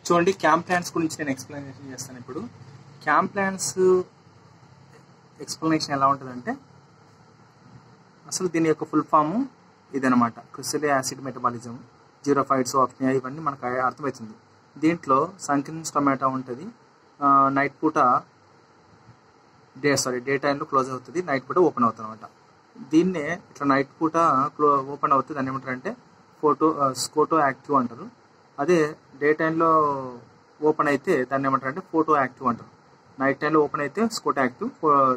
చూడండి, camp plans గురించి నేను ఎక్స్ప్లెనేషన్ చేస్తాను. ఇప్పుడు క్యాంప్ ప్లాన్స్ ఎక్స్ప్లెనేషన్ ఎలా ఉంటుందంటే, అసలు దీని యొక్క ఫుల్ ఫామ్ ఇదనమాట. Crystal acid metabolism, xerophytes, apnoea, ఇవన్నీ మనకు అర్థమవుతుంది. దీంట్లో సంక్రీన్ స్టొమాటో ఉంటుంది. నైట్ పూట డే టైంలో క్లోజ్ అవుతుంది, నైట్ పూట ఓపెన్ అవుతుంది అనమాట. దీన్నే ఇట్లా నైట్ పూట ఓపెన్ అవుతుంది, దాన్ని ఏమంటారంటే స్కోటో యాక్టివ్ అంటారు. అదే డే టైంలో ఓపెన్ అయితే దాన్ని ఏమంటారంటే ఫోటో యాక్టివ్ అంటారు. నైట్ టైంలో ఓపెన్ అయితే స్కోటో యాక్టివ్,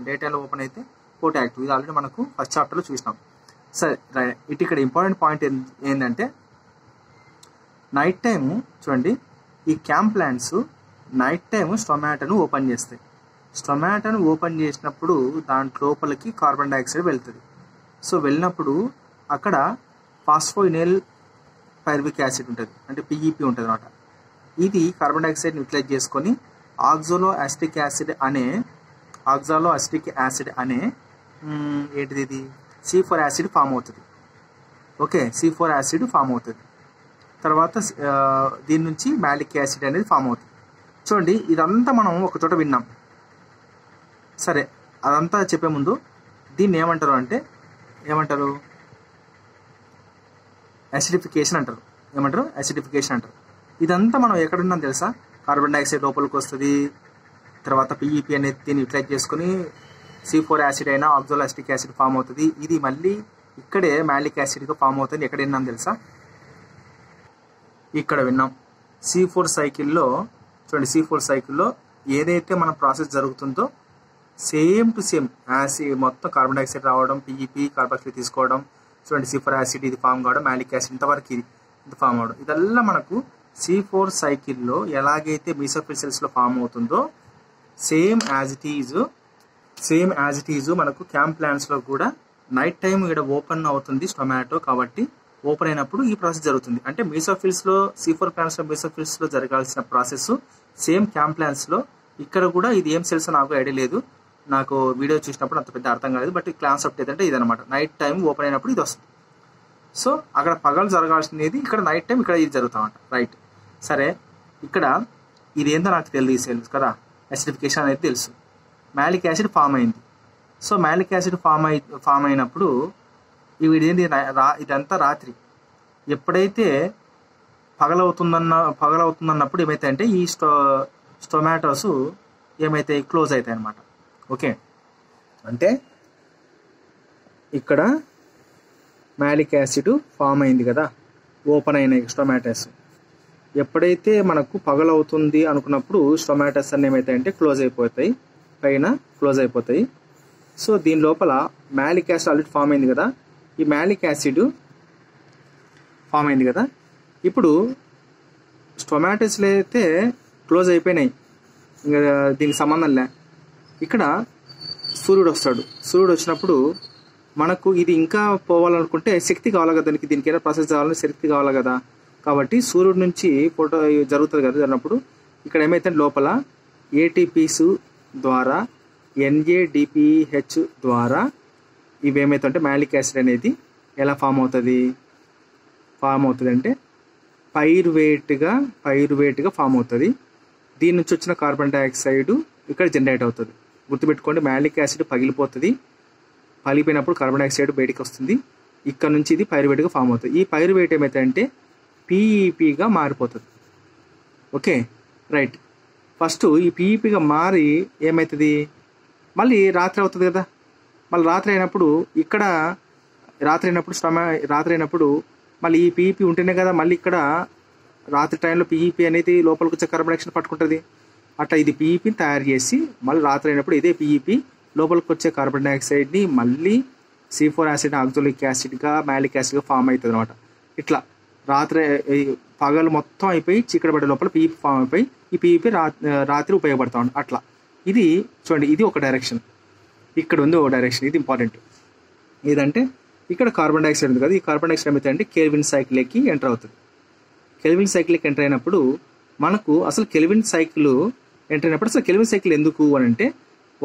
డే టైంలో ఓపెన్ అయితే ఫోటో యాక్టివ్. ఇది ఆల్రెడీ మనకు ఫస్ట్ చాప్టర్లో చూసినాం. సరే, ఇక్కడ ఇంపార్టెంట్ పాయింట్ ఏంటంటే, నైట్ టైము చూడండి, ఈ క్యాంప్ ప్లాంట్స్ నైట్ టైము స్టొమాటోను ఓపెన్ చేస్తాయి. స్టొమాటోను ఓపెన్ చేసినప్పుడు దాంట్లో లోపలికి కార్బన్ డైఆక్సైడ్ వెళ్తుంది. సో వెళ్ళినప్పుడు అక్కడ ఫాస్ఫోయినైల్ పైరువిక్ యాసిడ్ ఉంటుంది, అంటే పిఈపి ఉంటుంది అనమాట. ఇది కార్బన్ డైఆక్సైడ్ని యూటిలైజ్ చేసుకొని ఆక్సాలో అసిటిక్ యాసిడ్ అనే ఏంటిది, ఇది C4 యాసిడ్ ఫామ్ అవుతుంది. ఓకే, C4 యాసిడ్ ఫామ్ అవుతుంది. తర్వాత దీని నుంచి మ్యాలిక్ యాసిడ్ అనేది ఫామ్ అవుతుంది. చూడండి, ఇదంతా మనం ఒక చోట విన్నాం. సరే, అదంతా చెప్పే ముందు దీన్ని ఏమంటారు అంటే, యాసిడిఫికేషన్ అంటారు. యాసిడిఫికేషన్ అంటారు. ఇదంతా మనం ఎక్కడున్నాం తెలుసా? కార్బన్ డైఆక్సైడ్ లోపలికి వస్తుంది, తర్వాత పిఈపి అనేది దీన్ని యూటిలైజ్ చేసుకుని C4 యాసిడ్ అయినా ఆక్సాలో-అసిటిక్ యాసిడ్ ఫామ్ అవుతుంది. ఇది మళ్ళీ ఇక్కడే మ్యాలిక్ యాసిడ్గా ఫామ్ అవుతుంది. ఎక్కడ విన్నాం తెలుసా? ఇక్కడ విన్నాం. C4 సైకిల్లో చూడండి, C4 సైకిల్లో ఏదైతే మన ప్రాసెస్ జరుగుతుందో సేమ్ టు సేమ్ యాసిడ్ మొత్తం కార్బన్ డైఆక్సైడ్ రావడం, పిఈపి కార్బాక్సిల్ తీసుకోవడం, చూడండి C4 యాసిడ్ ఇది ఫామ్ కావడం, మ్యాలిక్ యాసిడ్ ఇంతవరకు ఇది ఫామ్ అవడం, ఇదల్లా మనకు C4 సైకిల్లో ఎలాగైతే మీసోఫిల్ సెల్స్లో ఫామ్ అవుతుందో సేమ్ యాజ్ ఇట్ ఈజ్ మనకు క్యాంప్ ప్లాంట్స్లో కూడా నైట్ టైం ఇక్కడ ఓపెన్ అవుతుంది స్టొమాటో. కాబట్టి ఓపెన్ అయినప్పుడు ఈ ప్రాసెస్ జరుగుతుంది. అంటే మీసోఫిల్స్లో C4 ప్లాంట్స్లో మీసోఫిల్స్లో జరగాల్సిన ప్రాసెస్ సేమ్ క్యాంప్ ప్లాంట్స్లో ఇక్కడ కూడా ఇది ఏం సెల్స్ నాకు ఐడియా లేదు, నాకు వీడియో చూసినప్పుడు అంత పెద్ద అర్థం కాలేదు. బట్ కాన్సెప్ట్ ఏంటంటే ఇదనమాట, నైట్ టైం ఓపెన్ అయినప్పుడు ఇది వస్తుంది. సో అక్కడ పగలు జరగాల్సినది ఇక్కడ నైట్ టైం ఇక్కడ ఇది జరుగుతామంట. రైట్, సరే, ఇక్కడ ఇది ఏందో నాకు తెలియదు, ఈ సెల్స్ కదా, యాసిడిఫికేషన్ అనేది తెలుసు. మ్యాలిక్ యాసిడ్ ఫామ్ అయింది. సో మ్యాలిక్ యాసిడ్ ఫామ్ అయినప్పుడు ఇదేంటి, ఇదంతా రాత్రి. ఎప్పుడైతే పగలవుతుందన్నప్పుడు ఏమైతాయంటే ఈ స్టొమాటోస్ ఏమైతాయి, క్లోజ్ అవుతాయి అన్నమాట. ఓకే, అంటే ఇక్కడ మ్యాలిక్ యాసిడ్ ఫామ్ అయింది కదా, ఓపెన్ అయినాయి స్టొమాటోస్. ఎప్పుడైతే మనకు పగలవుతుంది అనుకున్నప్పుడు స్టొమాటోస్ అన్నీ ఏమవుతాయంటే క్లోజ్ అయిపోతాయి, పైన క్లోజ్ అయిపోతాయి. సో దీని లోపల మ్యాలిక్ యాసిడ్ ఆల్రెడీ ఫామ్ అయింది కదా, ఈ మ్యాలిక్ యాసిడ్ ఫామ్ అయింది కదా, ఇప్పుడు స్టొమాటోస్లో అయితే క్లోజ్ అయిపోయినాయి, ఇంకా దీనికి సంబంధం లే. ఇక్కడ సూర్యుడు వస్తాడు. సూర్యుడు వచ్చినప్పుడు మనకు ఇది ఇంకా పోవాలనుకుంటే శక్తి కావాలి కదా, దీనికి ఏదైనా ప్రాసెస్ కావాలంటే శక్తి కావాలి కదా. కాబట్టి సూర్యుడు నుంచి ఫోటో జరుగుతుంది కదా, జరిగినప్పుడు ఇక్కడ ఏమైతే లోపల ATPs ద్వారా NADPH ద్వారా ఇవేమైతుంటే మ్యాలిక్ యాసిడ్ అనేది ఎలా ఫామ్ అవుతుంది అంటే పైరువేట్గా ఫామ్ అవుతుంది. దీని నుంచి వచ్చిన కార్బన్ డైఆక్సైడ్ ఇక్కడ జనరేట్ అవుతుంది. గుర్తుపెట్టుకోండి, మ్యాలిక్ యాసిడ్ పగిలిపోతుంది, పగిలిపోయినప్పుడు కార్బన్ డైఆక్సైడ్ బయటికి వస్తుంది. ఇక్కడ నుంచి ఇది పైరువేట్గా ఫామ్ అవుతుంది. ఈ పైరువేట్ ఏమవుతుందంటే PEPగా మారిపోతుంది. Okay, right. ఫస్ట్ ఈ PEPగా మారి ఏమవుతుంది, మళ్ళీ రాత్రి అవుతుంది కదా. మళ్ళీ రాత్రి అయినప్పుడు మళ్ళీ ఈ PEP ఉంటేనే కదా మళ్ళీ ఇక్కడ రాత్రి టైంలో PEP అనేది లోపలికి వచ్చే కార్బన్ డైఆక్సైడ్ పట్టుకుంటుంది. అట్లా ఇది PEPని తయారు చేసి మళ్ళీ రాత్రి అయినప్పుడు ఇదే PEP లోపలికి వచ్చే కార్బన్ డైఆక్సైడ్ని మళ్ళీ C4 యాసిడ్ ఆక్సాలిక్ యాసిడ్గా మ్యాలిక్ యాసిడ్గా ఫామ్ అవుతుంది అనమాట. ఇట్లా రాత్రి పగలు మొత్తం అయిపోయి చీకటి పడే లోపల PEP ఫామ్ అయిపోయి ఈ PEP రాత్రి ఉపయోగపడతా ఉంటుంది. అట్లా ఇది చూడండి, ఇది ఒక డైరెక్షన్, ఇక్కడ ఉంది ఒక డైరెక్షన్. ఇది ఇంపార్టెంట్. ఏదంటే ఇక్కడ కార్బన్ డైఆక్సైడ్ ఉంది కదా, ఈ కార్బన్ డైఆక్సైడ్ ఏమవుతుందంటే కెల్విన్ సైకిల్కి ఎంటర్ అవుతుంది. కెల్విన్ సైకిల్కి ఎంటర్ అయినప్పుడు మనకు అసలు కెల్విన్ సైకిల్ ఎందుకు అని అంటే,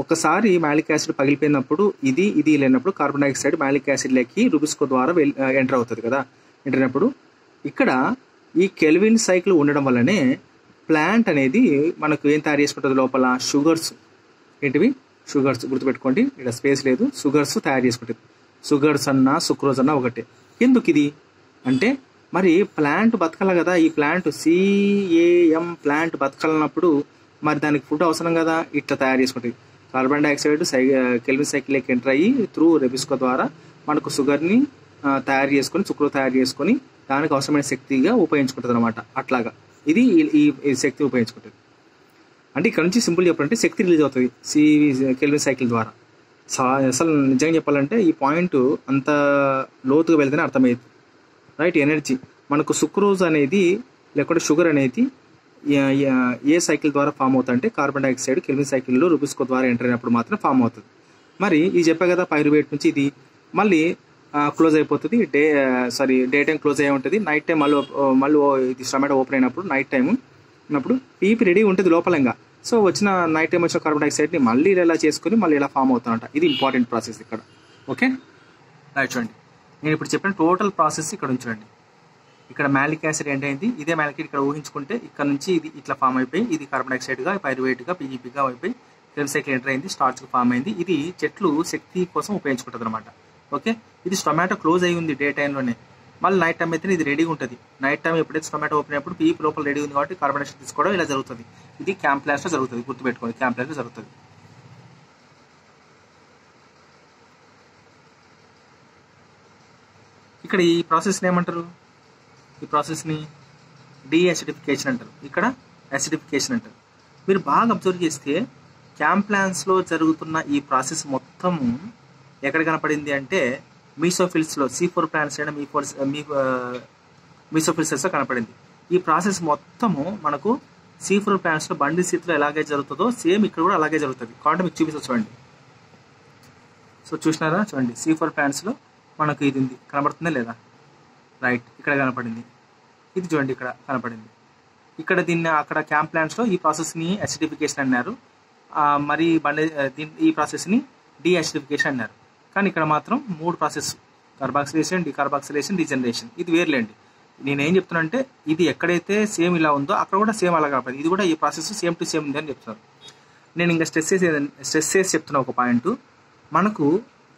ఒకసారి మ్యాలిక్ యాసిడ్ పగిలిపోయినప్పుడు ఇది లేనప్పుడు కార్బన్ డైఆక్సైడ్ మ్యాలిక్ యాసిడ్లోకి రుబిస్కో ద్వారా ఎంటర్ అవుతుంది కదా. ఎంటర్ అయినప్పుడు ఇక్కడ ఈ కెల్విన్ సైకిల్ ఉండడం వల్లనే ప్లాంట్ అనేది మనకు ఏం తయారు చేసుకుంటుంది లోపల? షుగర్స్. ఏంటివి? షుగర్స్. గుర్తుపెట్టుకోండి, ఇక్కడ స్పేస్ లేదు. షుగర్స్ తయారు చేసుకుంటుంది. షుగర్స్ అన్నా సుక్రోజ్ అన్నా ఒకటే. ఎందుకు ఇది అంటే, మరి ప్లాంట్ బతకాలి కదా. ఈ ప్లాంట్ CAM ప్లాంట్ బతకాలన్నప్పుడు మరి దానికి ఫుడ్ అవసరం కదా. ఇట్లా తయారు చేసుకుంటుంది. కార్బన్ డైఆక్సైడ్ కెల్విన్ సైకిల్కి ఎంటర్ అయ్యి త్రూ రెబిస్కో ద్వారా మనకు షుగర్ని తయారు చేసుకొని, సుక్రోజ్ తయారు చేసుకొని దానికి అవసరమైన శక్తిగా ఉపయోగించుకుంటుంది అనమాట. అట్లాగా ఇది ఈ శక్తి ఉపయోగించుకుంటుంది. అంటే ఇక్కడ నుంచి సింపుల్ చెప్పాలంటే శక్తి రిలీజ్ అవుతుంది కెల్విన్ సైకిల్ ద్వారా. అసలు నిజంగా చెప్పాలంటే ఈ పాయింట్ అంత లోతుగా వెళ్తేనే అర్థమవుతుంది, రైట్? ఎనర్జీ మనకు సుక్రోజ్ అనేది లేకుంటే షుగర్ అనేది ఏ సైకిల్ ద్వారా ఫామ్ అవుతుంది అంటే కార్బన్ డైఆక్సైడ్ కెల్విన్ సైకిల్లో రుబిస్కో ద్వారా ఎంటర్ అయినప్పుడు మాత్రం ఫామ్ అవుతుంది. మరి ఇది చెప్పా కదా, పైరువేట్ నుంచి ఇది మళ్ళీ క్లోజ్ అయిపోతుంది. డే టైం క్లోజ్ అయ్యి ఉంటుంది. నైట్ టైం మళ్ళీ ఇది స్టొమాటో ఓపెన్ అయినప్పుడు నైట్ టైం ఉన్నప్పుడు పీపీ రెడీ ఉంటుంది లోపలంగా. సో వచ్చిన నైట్ టైం వచ్చిన కార్బన్ డైఆక్సైడ్ని మళ్ళీ ఇలా చేసుకుని మళ్ళీ ఇలా ఫామ్ అవుతుందంట. ఇది ఇంపార్టెంట్ ప్రాసెస్ ఇక్కడ. Okay, right. చూడండి, నేను ఇప్పుడు చెప్పిన టోటల్ ప్రాసెస్ ఇక్కడ ఉంచండి. ఇక్కడ మ్యాలిక్ యాసిడ్ ఎండ్ అయింది. ఇదే మ్యాలిక్ ఇక్కడ ఊహించుకుంటే ఇక్కడ నుంచి ఇది ఇట్లా ఫామ్ అయిపోయి ఇది కార్బన్ డైఆక్సైడ్గా, పైరువేట్గా, పీఈపీగా అయిపోయి కెల్విన్ సైకిల్ ఎంటర్ అయింది. స్టార్చ్గా ఫామ్ అయింది. ఇది చెట్లు శక్తి కోసం ఉపయోగించుకుంటుంది అనమాట. ఓకే, ఇది టొమాటో క్లోజ్ అయి ఉంది డే టైంలోనే. మళ్ళీ నైట్ టైం అయితే ఇది రెడీగా ఉంటుంది. నైట్ టైం ఎప్పుడైతే టొమాటో ఓపెన్ అయినప్పుడు పీఈపీ లోపల రెడీ ఉంది కాబట్టి కార్బన్ డైఆక్సైడ్ తీసుకోవడం ఇలా జరుగుతుంది. ఇది క్యాంప్లాస్లో జరుగుతుంది. గుర్తుపెట్టుకోండి, క్యాంప్లాస్లో జరుగుతుంది. ఇక్కడ ఈ ప్రాసెస్ని ఏమంటారు? ఈ ప్రాసెస్ని డీయాసిడిఫికేషన్ అంటారు. ఇక్కడ యాసిడిఫికేషన్ అంటారు. మీరు బాగా అబ్జర్వ్ చేస్తే క్యాంప్లాన్స్లో జరుగుతున్న ఈ ప్రాసెస్ మొత్తం ఎక్కడ కనపడింది అంటే మీసోఫిల్స్లో, C4 ప్లాంట్స్ అయినా మీసోఫిల్స్లో కనపడింది. ఈ ప్రాసెస్ మొత్తము మనకు C4 ప్లాంట్స్లో బండి స్థితిలో ఎలాగే జరుగుతుందో సేమ్ ఇక్కడ కూడా అలాగే జరుగుతుంది. కాబట్టి మీకు చూపిస్తా చూడండి. సో చూసినారా? చూడండి, C4 ప్లాంట్స్లో మనకు ఇది ఉంది, కనబడుతుందా లేదా? రైట్, ఇక్కడ కనపడింది. ఇది చూడండి, ఇక్కడ కనపడింది. ఇక్కడ దీన్ని అక్కడ క్యాంప్ ప్లాంట్స్లో ఈ ప్రాసెస్ని యాసిడిఫికేషన్ అన్నారు. మరి ఈ ప్రాసెస్ని డీయాసిడిఫికేషన్ అన్నారు. కానీ ఇక్కడ మాత్రం 3 ప్రాసెస్: కార్బాక్సిలేషన్, డీకార్బాక్సిలేషన్, డీజనరేషన్. ఇది వేర్లేండి. నేనేం చెప్తున్నా అంటే ఇది ఎక్కడైతే సేమ్ ఇలా ఉందో అక్కడ కూడా సేమ్ అలా కాదు. ఇది కూడా ఈ ప్రాసెస్ సేమ్ టు సేమ్ ఉంది అని చెప్తున్నారు. నేను ఇంకా స్ట్రెస్ చేసి చెప్తున్నా ఒక పాయింట్. మనకు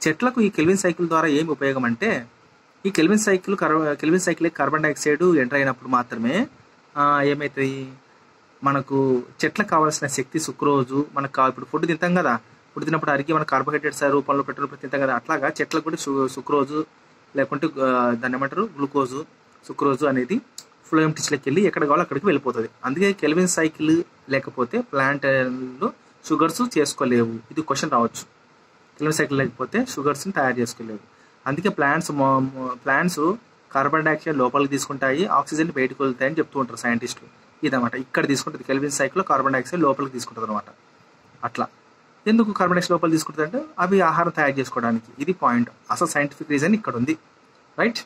చెట్లకు ఈ కెల్విన్ సైకిల్ ద్వారా ఏమి ఉపయోగం అంటే, ఈ kelvin cycle carbon dioxide enter అయినప్పుడు మాత్రమే ఏమవుతుంది, మనకు చెట్లకు కావాల్సిన శక్తి సుక్రోజు మనకు ఇప్పుడు ఫుడ్ తింటాం కదా, ఫుడ్ తిన్నప్పుడు అరిగి మన కార్బోహైడ్రేట్స్ రూపంలో పెట్రోల్ తింటాం కదా, అట్లాగా చెట్లకు కూడా సుక్రోజు లేకుంటే దాన్ని ఏమంటారు గ్లూకోజు, సుక్రోజు అనేది ఫ్లోయం టిష్లోకి వెళ్ళి ఎక్కడ కావాలో అక్కడికి వెళ్ళిపోతుంది. అందుకే కెల్విన్ సైకిల్ లేకపోతే ప్లాంట్లో షుగర్స్ చేసుకోలేవు. ఇది క్వశ్చన్ రావచ్చు. కెల్విన్ సైకిల్ లేకపోతే షుగర్స్ని తయారు చేసుకోలేవు. అందుకే ప్లాంట్స్ కార్బన్ డైఆక్సైడ్ లోపలికి తీసుకుంటాయి, ఆక్సిజన్ బయటకు వెళ్తాయని చెప్తూ ఉంటారు సైంటిస్టులు. ఇదన్నమాట ఇక్కడ తీసుకుంటుంది. కెల్విన్ సైకిల్లో కార్బన్ డైఆక్సైడ్ లోపలికి తీసుకుంటుంది అనమాట. అట్లా ఎందుకు కార్బన్ డైఆక్సైడ్ లోపలికి తీసుకుంటుంది అంటే అవి ఆహారం తయారు చేసుకోవడానికి. ఇది పాయింట్. అసలు సైంటిఫిక్ రీజన్ ఇక్కడ ఉంది, రైట్?